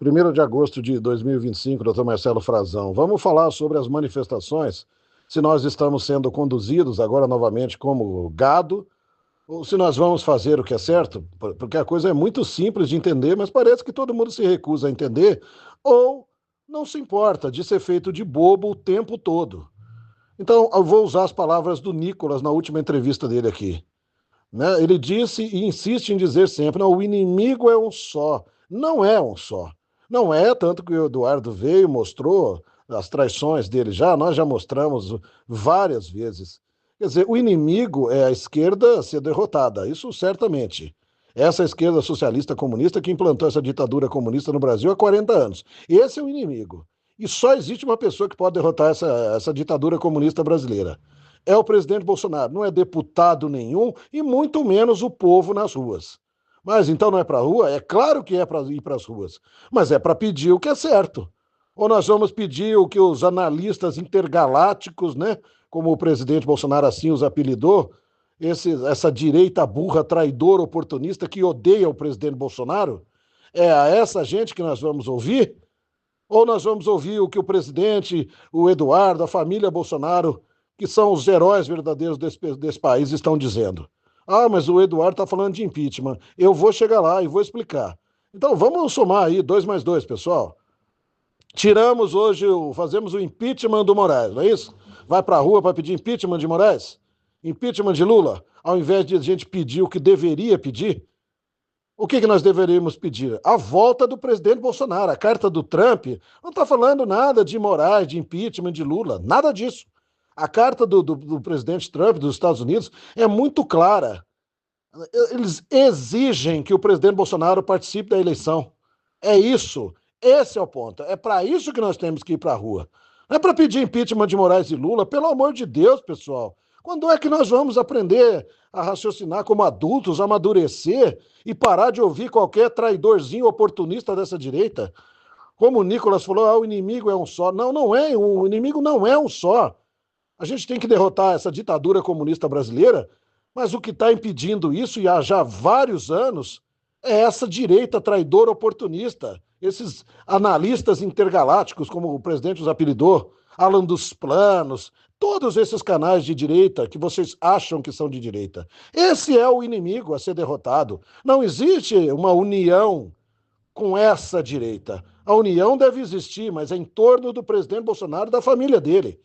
1º de agosto de 2025, doutor Marcelo Frazão. Vamos falar sobre as manifestações, se nós estamos sendo conduzidos agora novamente como gado, ou se nós vamos fazer o que é certo, porque a coisa é muito simples de entender, mas parece que todo mundo se recusa a entender, ou não se importa de ser feito de bobo o tempo todo. Então, eu vou usar as palavras do Nicolas na última entrevista dele aqui. Né? Ele disse e insiste em dizer sempre: não, o inimigo é um só. Não é um só. Não é, tanto que o Eduardo veio, mostrou as traições dele já, nós já mostramos várias vezes. Quer dizer, o inimigo é a esquerda ser derrotada, isso certamente. Essa esquerda socialista comunista que implantou essa ditadura comunista no Brasil há 40 anos. Esse é o inimigo. E só existe uma pessoa que pode derrotar essa ditadura comunista brasileira: é o presidente Bolsonaro, não é deputado nenhum e muito menos o povo nas ruas. Mas então não é para a rua? É claro que é para ir para as ruas, mas é para pedir o que é certo. Ou nós vamos pedir o que os analistas intergalácticos, né, como o presidente Bolsonaro assim os apelidou, essa direita burra, traidora, oportunista que odeia o presidente Bolsonaro? É a essa gente que nós vamos ouvir? Ou nós vamos ouvir o que o presidente, o Eduardo, a família Bolsonaro, que são os heróis verdadeiros desse país, estão dizendo? Ah, mas o Eduardo está falando de impeachment. Eu vou chegar lá e vou explicar. Então vamos somar aí 2 mais 2, pessoal. Tiramos hoje, fazemos o impeachment do Moraes, não é isso? Vai para a rua para pedir impeachment de Moraes? Impeachment de Lula? Ao invés de a gente pedir o que deveria pedir, o que nós deveríamos pedir? A volta do presidente Bolsonaro. A carta do Trump não está falando nada de Moraes, de impeachment de Lula, nada disso. A carta do presidente Trump dos Estados Unidos é muito clara. Eles exigem que o presidente Bolsonaro participe da eleição. É isso. Esse é o ponto. É para isso que nós temos que ir para a rua. Não é para pedir impeachment de Moraes e Lula, pelo amor de Deus, pessoal. Quando é que nós vamos aprender a raciocinar como adultos, amadurecer e parar de ouvir qualquer traidorzinho oportunista dessa direita? Como o Nicolas falou, ah, o inimigo é um só. Não, não é. O inimigo não é um só. A gente tem que derrotar essa ditadura comunista brasileira, mas o que está impedindo isso, e há já vários anos, é essa direita traidora oportunista, esses analistas intergalácticos, como o presidente os apelidou, Alan dos Planos, todos esses canais de direita que vocês acham que são de direita. Esse é o inimigo a ser derrotado. Não existe uma união com essa direita. A união deve existir, mas é em torno do presidente Bolsonaro e da família dele.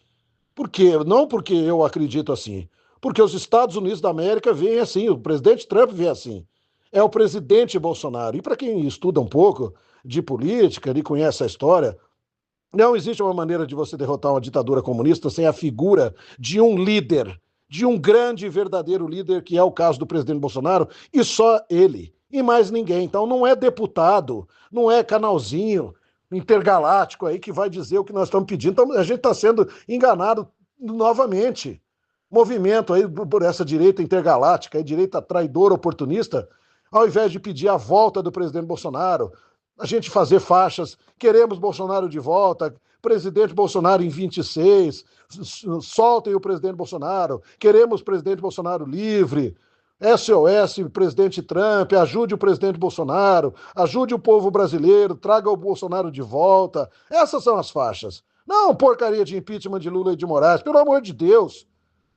Por quê? Não porque eu acredito assim. Porque os Estados Unidos da América veem assim, o presidente Trump vê assim. É o presidente Bolsonaro. E para quem estuda um pouco de política, e conhece a história, não existe uma maneira de você derrotar uma ditadura comunista sem a figura de um líder, de um grande e verdadeiro líder, que é o caso do presidente Bolsonaro, e só ele, e mais ninguém. Então não é deputado, não é canalzinho intergaláctico aí que vai dizer o que nós estamos pedindo. Então a gente está sendo enganado novamente. Movimento aí por essa direita intergaláctica, direita traidora, oportunista, ao invés de pedir a volta do presidente Bolsonaro, a gente fazer faixas, queremos Bolsonaro de volta, presidente Bolsonaro em 26, soltem o presidente Bolsonaro, queremos presidente Bolsonaro livre, SOS, presidente Trump, ajude o presidente Bolsonaro, ajude o povo brasileiro, traga o Bolsonaro de volta. Essas são as faixas. Não porcaria de impeachment de Lula e de Moraes, pelo amor de Deus.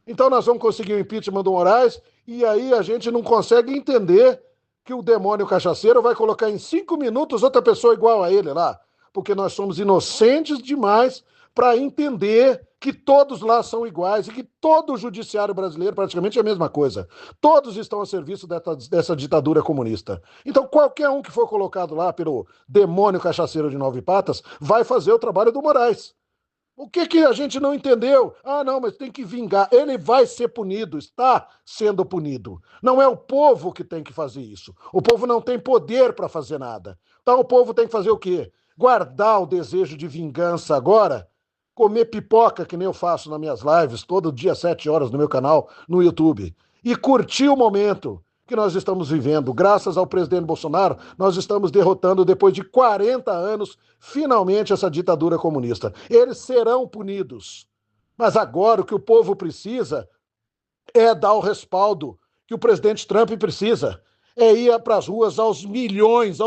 Então nós vamos conseguir o impeachment do Moraes e aí a gente não consegue entender que o demônio cachaceiro vai colocar em 5 minutos outra pessoa igual a ele lá. Porque nós somos inocentes demais para entender que todos lá são iguais e que todo o judiciário brasileiro praticamente é a mesma coisa. Todos estão a serviço dessa ditadura comunista. Então qualquer um que for colocado lá pelo demônio cachaceiro de 9 patas vai fazer o trabalho do Moraes. O que a gente não entendeu? Ah, não, mas tem que vingar. Ele vai ser punido, está sendo punido. Não é o povo que tem que fazer isso. O povo não tem poder para fazer nada. Então o povo tem que fazer o quê? Guardar o desejo de vingança agora, comer pipoca, que nem eu faço nas minhas lives, todo dia, 7 horas no meu canal, no YouTube, e curtir o momento que nós estamos vivendo. Graças ao presidente Bolsonaro, nós estamos derrotando, depois de 40 anos, finalmente essa ditadura comunista. Eles serão punidos. Mas agora o que o povo precisa é dar o respaldo que o presidente Trump precisa. É ir para as ruas aos milhões,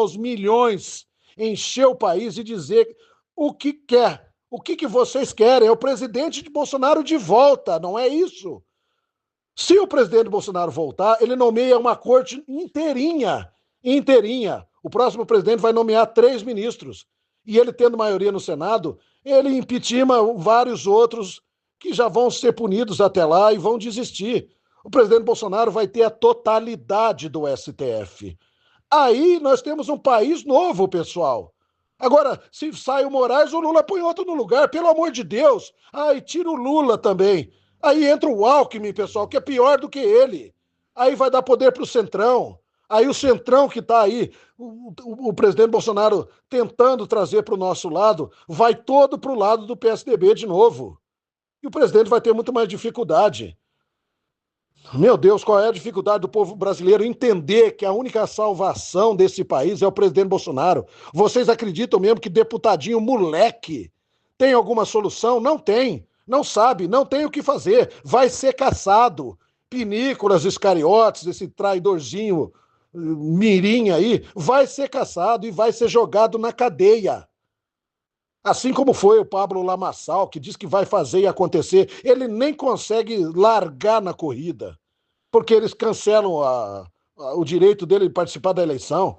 encher o país e dizer o que quer. O que vocês querem? É o presidente de Bolsonaro de volta, não é isso? Se o presidente Bolsonaro voltar, ele nomeia uma corte inteirinha, inteirinha. O próximo presidente vai nomear 3 ministros. E ele, tendo maioria no Senado, ele impeachma vários outros que já vão ser punidos até lá e vão desistir. O presidente Bolsonaro vai ter a totalidade do STF. Aí nós temos um país novo, pessoal. Agora, se sai o Moraes, o Lula põe outro no lugar, pelo amor de Deus. Aí tira o Lula também. Aí entra o Alckmin, pessoal, que é pior do que ele. Aí vai dar poder para o Centrão. Aí o Centrão que está aí, o presidente Bolsonaro tentando trazer para o nosso lado, vai todo para o lado do PSDB de novo. E o presidente vai ter muito mais dificuldade. Meu Deus, qual é a dificuldade do povo brasileiro entender que a única salvação desse país é o presidente Bolsonaro? Vocês acreditam mesmo que deputadinho moleque tem alguma solução? Não tem, não sabe, não tem o que fazer. Vai ser caçado. Pinícolas Iscariotes, esse traidorzinho mirim aí, vai ser caçado e vai ser jogado na cadeia. Assim como foi o Pablo Lamaçal, que diz que vai fazer e acontecer, ele nem consegue largar na corrida, porque eles cancelam o direito dele de participar da eleição.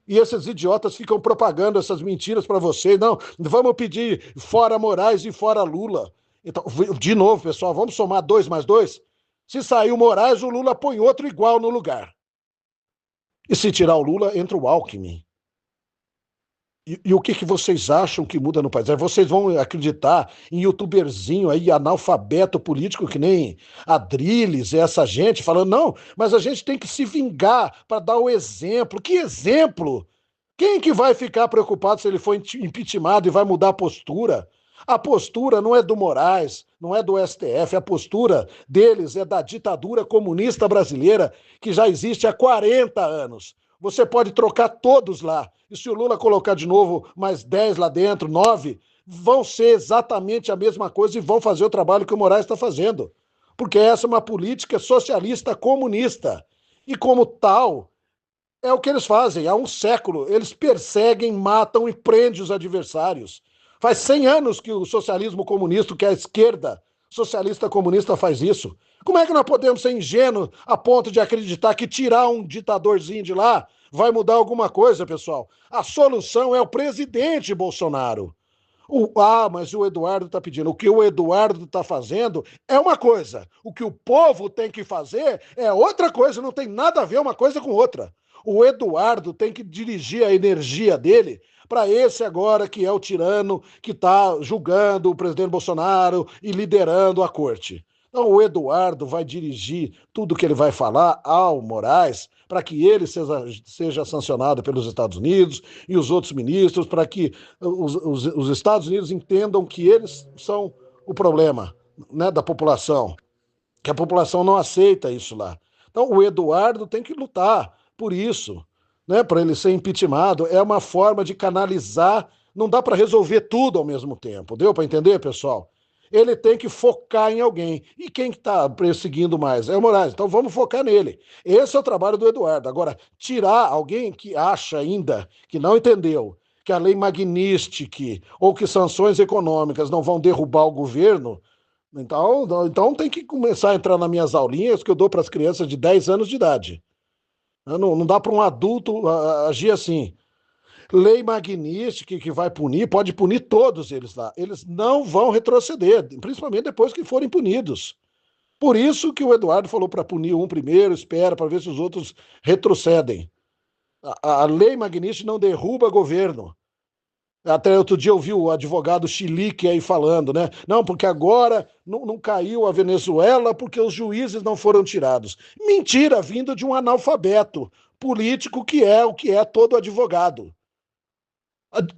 E esses idiotas ficam propagando essas mentiras para vocês. Não, vamos pedir fora Moraes e fora Lula. Então, de novo, pessoal, vamos somar 2 mais 2? Se sair o Moraes, o Lula põe outro igual no lugar. E se tirar o Lula, entra o Alckmin. E o que vocês acham que muda no país? Vocês vão acreditar em youtuberzinho aí, analfabeto político, que nem Adrilles, essa gente, falando, não, mas a gente tem que se vingar para dar o exemplo. Que exemplo? Quem que vai ficar preocupado se ele for impeachmentado e vai mudar a postura? A postura não é do Moraes, não é do STF, a postura deles é da ditadura comunista brasileira, que já existe há 40 anos. Você pode trocar todos lá. E se o Lula colocar de novo mais 10 lá dentro, 9, vão ser exatamente a mesma coisa e vão fazer o trabalho que o Moraes está fazendo. Porque essa é uma política socialista comunista. E como tal, é o que eles fazem. Há um século, eles perseguem, matam e prendem os adversários. Faz 100 anos que o socialismo comunista, que é a esquerda socialista comunista faz isso. Como é que nós podemos ser ingênuos a ponto de acreditar que tirar um ditadorzinho de lá vai mudar alguma coisa, pessoal? A solução é o presidente Bolsonaro. Mas o Eduardo está pedindo. O que o Eduardo está fazendo é uma coisa. O que o povo tem que fazer é outra coisa. Não tem nada a ver uma coisa com outra. O Eduardo tem que dirigir a energia dele para esse agora que é o tirano que está julgando o presidente Bolsonaro e liderando a corte. Então o vai dirigir tudo que ele vai falar ao Moraes para que ele seja sancionado pelos Estados Unidos e os outros ministros, para que os Estados Unidos entendam que eles são o problema, né, da população, que a população não aceita isso lá. Então o Eduardo tem que lutar por isso, né, para ele ser impeachmentado. É uma forma de canalizar, não dá para resolver tudo ao mesmo tempo. Deu para entender, pessoal? Ele tem que focar em alguém. E quem está perseguindo mais? É o Moraes. Então vamos focar nele. Esse é o trabalho do Eduardo. Agora, tirar alguém que acha ainda, que não entendeu, que a lei Magnitsky ou que sanções econômicas não vão derrubar o governo, então tem que começar a entrar nas minhas aulinhas que eu dou para as crianças de 10 anos de idade. Não dá para um adulto agir assim. Lei Magnitsky que vai punir, pode punir todos eles lá. Eles não vão retroceder, principalmente depois que forem punidos. Por isso que o Eduardo falou para punir um primeiro, espera para ver se os outros retrocedem. A Lei Magnitsky não derruba governo. Até outro dia eu vi o advogado Chilique aí falando, né? Não, porque agora não caiu a Venezuela porque os juízes não foram tirados. Mentira, vindo de um analfabeto político que é o que é todo advogado.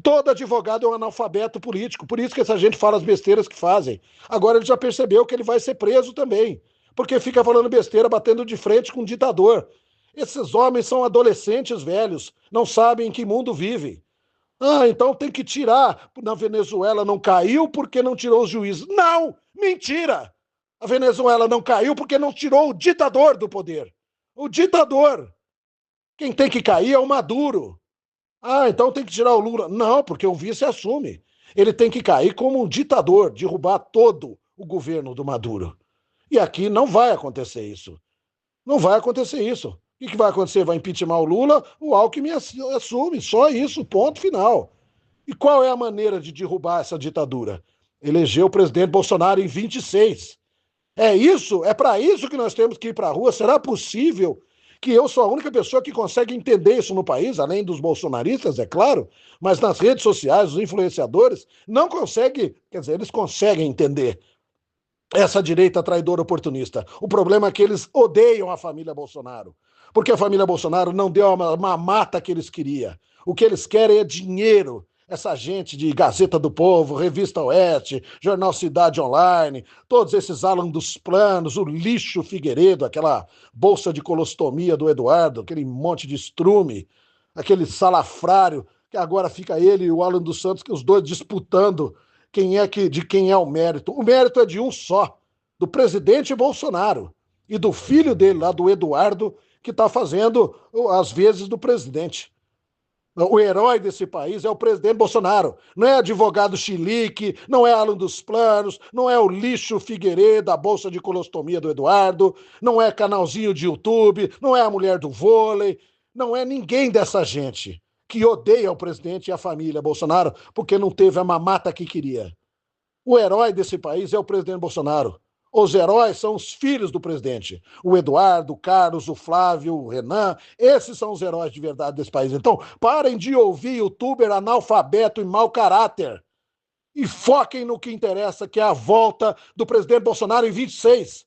Todo advogado é um analfabeto político, por isso que essa gente fala as besteiras que fazem. Agora ele já percebeu que ele vai ser preso também, porque fica falando besteira, batendo de frente com um ditador. Esses homens são adolescentes velhos, não sabem em que mundo vivem. Então tem que tirar. Na Venezuela não caiu porque não tirou os juízes. Não! Mentira! A Venezuela não caiu porque não tirou o ditador do poder. O ditador. Quem tem que cair é o Maduro. Ah, então tem que tirar o Lula. Não, porque o vice assume. Ele tem que cair como um ditador, derrubar todo o governo do Maduro. E aqui não vai acontecer isso. Não vai acontecer isso. O que vai acontecer? Vai impeachment o Lula, o Alckmin assume. Só isso, ponto final. E qual é a maneira de derrubar essa ditadura? Eleger o presidente Bolsonaro em 26. É isso? É para isso que nós temos que ir para a rua? Será possível que eu sou a única pessoa que consegue entender isso no país, além dos bolsonaristas, é claro, mas nas redes sociais, os influenciadores não conseguem, quer dizer, eles conseguem entender essa direita traidora oportunista. O problema é que eles odeiam a família Bolsonaro, porque a família Bolsonaro não deu a mamata que eles queriam. O que eles querem é dinheiro. Essa gente de Gazeta do Povo, Revista Oeste, Jornal Cidade Online, todos esses Alan dos Planos, o lixo Figueiredo, aquela bolsa de colostomia do Eduardo, aquele monte de estrume, aquele salafrário, que agora fica ele e o Alan dos Santos, que os dois disputando de quem é o mérito. O mérito é de um só, do presidente Bolsonaro e do filho dele lá, do Eduardo, que está fazendo as vezes do presidente. O herói desse país é o presidente Bolsonaro. Não é advogado chilique, não é Alan dos Planos, não é o lixo Figueiredo, da bolsa de colostomia do Eduardo, não é canalzinho de YouTube, não é a mulher do vôlei, não é ninguém dessa gente que odeia o presidente e a família Bolsonaro porque não teve a mamata que queria. O herói desse país é o presidente Bolsonaro. Os heróis são os filhos do presidente. O Eduardo, o Carlos, o Flávio, o Renan. Esses são os heróis de verdade desse país. Então, parem de ouvir youtuber analfabeto e mau caráter. E foquem no que interessa, que é a volta do presidente Bolsonaro em 26.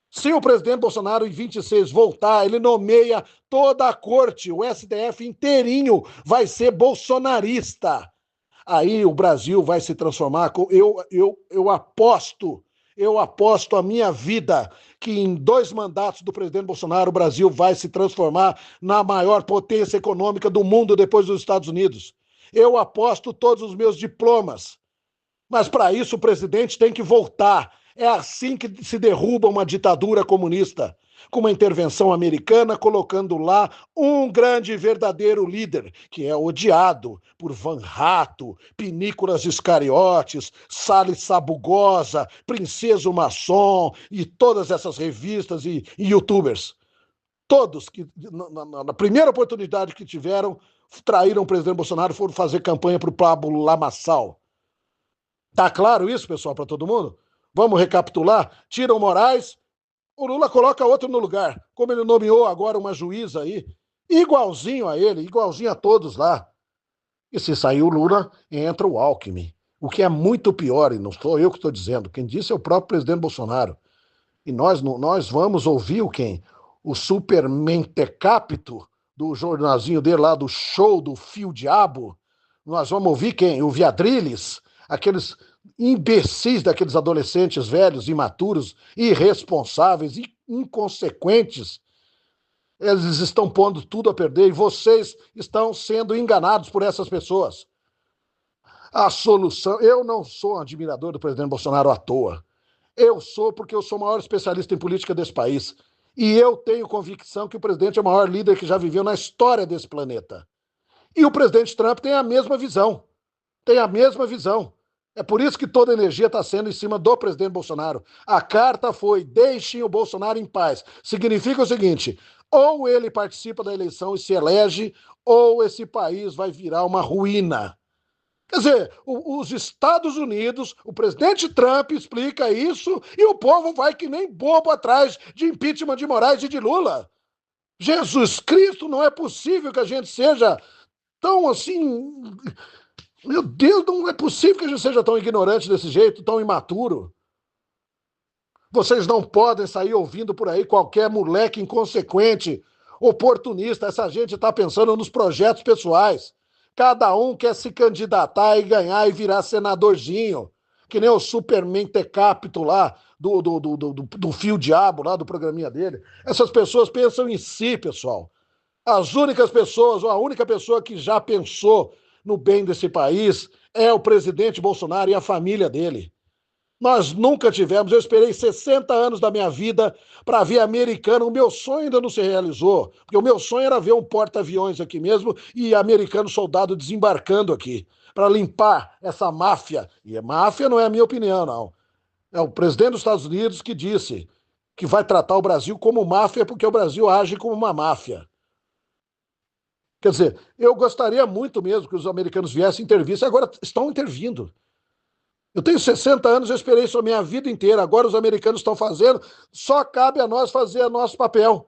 Se o presidente Bolsonaro em 26 voltar, ele nomeia toda a corte, o STF inteirinho vai ser bolsonarista. Aí o Brasil vai se transformar. Eu aposto a minha vida que em 2 mandatos do presidente Bolsonaro, o Brasil vai se transformar na maior potência econômica do mundo depois dos Estados Unidos. Eu aposto todos os meus diplomas. Mas para isso o presidente tem que voltar. É assim que se derruba uma ditadura comunista, com uma intervenção americana colocando lá um grande e verdadeiro líder, que é odiado por Van Rato, Pinícolas Iscariotes, Salles Sabugosa, Princeso Maçom e todas essas revistas e youtubers. Todos que, na primeira oportunidade que tiveram, traíram o presidente Bolsonaro, foram fazer campanha para o Pablo Lamaçal. Tá claro isso, pessoal, para todo mundo? Vamos recapitular? Tira o Moraes, o Lula coloca outro no lugar. Como ele nomeou agora uma juíza aí, igualzinho a ele, igualzinho a todos lá. E se sair o Lula, entra o Alckmin. O que é muito pior, e não sou eu que estou dizendo, quem disse é o próprio presidente Bolsonaro. E nós vamos ouvir o quem? O super mentecapto do jornalzinho dele lá, do show do Fio Diabo. Nós vamos ouvir quem? O Viadriles, aqueles imbecis daqueles adolescentes velhos, imaturos, irresponsáveis e inconsequentes. Eles estão pondo tudo a perder e vocês estão sendo enganados por essas pessoas. A solução. Eu não sou um admirador do presidente Bolsonaro à toa. Eu sou porque eu sou o maior especialista em política desse país. E eu tenho convicção que o presidente é o maior líder que já viveu na história desse planeta. E o presidente Trump tem a mesma visão. Tem a mesma visão. É por isso que toda a energia está sendo em cima do presidente Bolsonaro. A carta foi: deixem o Bolsonaro em paz. Significa o seguinte: ou ele participa da eleição e se elege, ou esse país vai virar uma ruína. Quer dizer, os Estados Unidos, o presidente Trump explica isso e o povo vai que nem bobo atrás de impeachment de Moraes e de Lula. Jesus Cristo, não é possível que a gente seja tão assim. Meu Deus, não é possível que a gente seja tão ignorante desse jeito, tão imaturo. Vocês não podem sair ouvindo por aí qualquer moleque inconsequente, oportunista. Essa gente está pensando nos projetos pessoais. Cada um quer se candidatar e ganhar e virar senadorzinho. Que nem o Superman Tecapito lá, do Fio Diabo, lá do programinha dele. Essas pessoas pensam em si, pessoal. As únicas pessoas, ou a única pessoa que já pensou no bem desse país é o presidente Bolsonaro e a família dele. Nós nunca tivemos. Eu esperei 60 anos da minha vida para ver americano. O meu sonho ainda não se realizou, porque o meu sonho era ver um porta-aviões aqui mesmo e americano soldado desembarcando aqui para limpar essa máfia. E a máfia não é a minha opinião, não. É o presidente dos Estados Unidos que disse que vai tratar o Brasil como máfia porque o Brasil age como uma máfia. Quer dizer, eu gostaria muito mesmo que os americanos viessem intervir, agora estão intervindo. Eu tenho 60 anos, eu esperei isso a minha vida inteira. Agora os americanos estão fazendo, só cabe a nós fazer o nosso papel.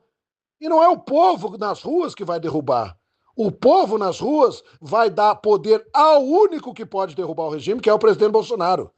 E não é o povo nas ruas que vai derrubar. O povo nas ruas vai dar poder ao único que pode derrubar o regime, que é o presidente Bolsonaro.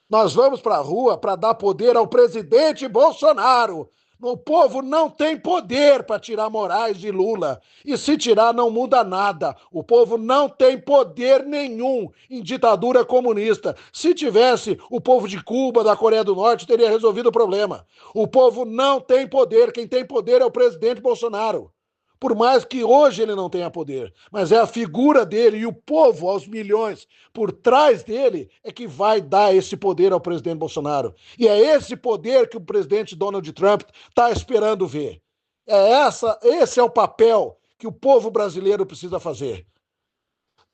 Nós vamos para a rua para dar poder ao presidente Bolsonaro. O povo não tem poder para tirar Moraes e Lula. E se tirar, não muda nada. O povo não tem poder nenhum em ditadura comunista. Se tivesse, o povo de Cuba, da Coreia do Norte, teria resolvido o problema. O povo não tem poder. Quem tem poder é o presidente Bolsonaro. Por mais que hoje ele não tenha poder, mas é a figura dele e o povo, aos milhões, por trás dele, é que vai dar esse poder ao presidente Bolsonaro. E é esse poder que o presidente Donald Trump está esperando ver. Esse é o papel que o povo brasileiro precisa fazer.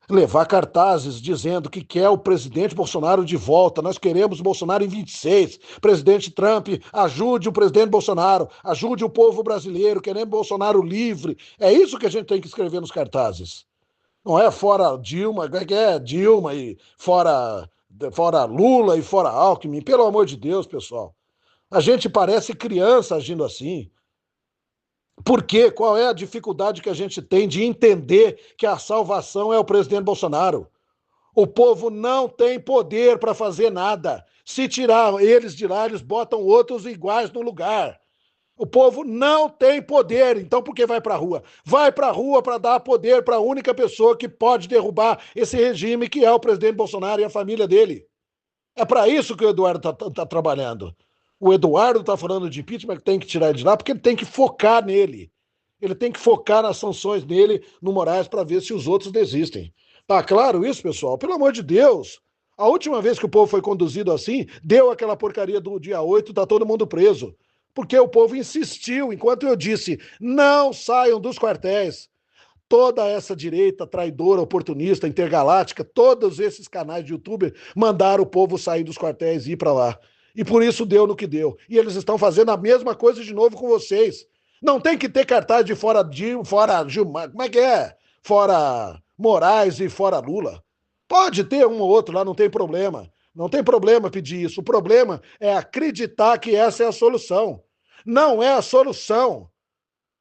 Levar cartazes dizendo que quer o presidente Bolsonaro de volta. Nós queremos Bolsonaro em 26. Presidente Trump, ajude o presidente Bolsonaro, ajude o povo brasileiro, queremos Bolsonaro livre. É isso que a gente tem que escrever nos cartazes. Não é fora Dilma, Dilma e fora Lula e fora Alckmin. Pelo amor de Deus, pessoal. A gente parece criança agindo assim. Por quê? Qual é a dificuldade que a gente tem de entender que a salvação é o presidente Bolsonaro? O povo não tem poder para fazer nada. Se tirar eles de lá, eles botam outros iguais no lugar. O povo não tem poder, então por que vai para a rua? Vai para a rua para dar poder para a única pessoa que pode derrubar esse regime, que é o presidente Bolsonaro e a família dele. É para isso que o Eduardo está trabalhando. O Eduardo está falando de impeachment, que tem que tirar ele de lá, porque ele tem que focar nele. Ele tem que focar nas sanções dele no Moraes para ver se os outros desistem. Tá claro isso, pessoal? Pelo amor de Deus. A última vez que o povo foi conduzido assim, deu aquela porcaria do dia 8, tá todo mundo preso. Porque o povo insistiu, enquanto eu disse, não saiam dos quartéis. Toda essa direita traidora, oportunista, intergaláctica, todos esses canais de youtuber mandaram o povo sair dos quartéis e ir para lá. E por isso deu no que deu. E eles estão fazendo a mesma coisa de novo com vocês. Não tem que ter cartaz de fora Gilmar, como é que é? Fora Moraes e fora Lula. Pode ter um ou outro lá, não tem problema. Não tem problema pedir isso. O problema é acreditar que essa é a solução. Não é a solução.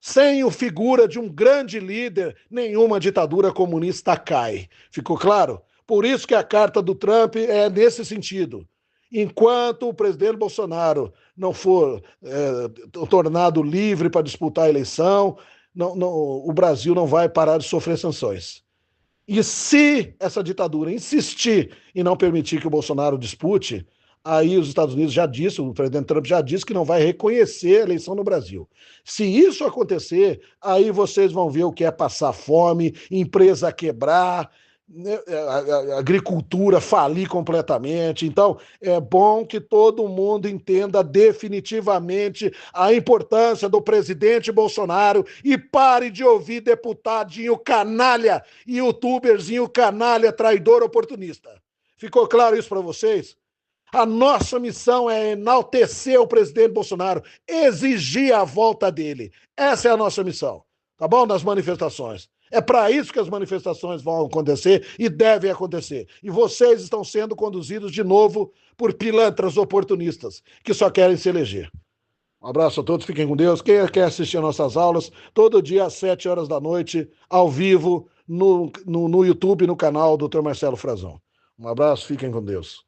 Sem o figura de um grande líder, nenhuma ditadura comunista cai. Ficou claro? Por isso que a carta do Trump é nesse sentido. Enquanto o presidente Bolsonaro não for tornado livre para disputar a eleição, o Brasil não vai parar de sofrer sanções. E se essa ditadura insistir em não permitir que o Bolsonaro dispute, aí os Estados Unidos já disse, o presidente Trump já disse que não vai reconhecer a eleição no Brasil. Se isso acontecer, aí vocês vão ver o que é passar fome, empresa quebrar, a agricultura falir completamente. Então, é bom que todo mundo entenda definitivamente a importância do presidente Bolsonaro e pare de ouvir deputadinho canalha, youtuberzinho canalha, traidor, oportunista. Ficou claro isso para vocês? A nossa missão é enaltecer o presidente Bolsonaro, exigir a volta dele. Essa é a nossa missão, tá bom? Nas manifestações. É para isso que as manifestações vão acontecer e devem acontecer. E vocês estão sendo conduzidos de novo por pilantras oportunistas que só querem se eleger. Um abraço a todos, fiquem com Deus. Quem quer assistir a nossas aulas, todo dia às 7 horas da noite, ao vivo, no YouTube, no canal do Dr. Marcelo Frazão. Um abraço, fiquem com Deus.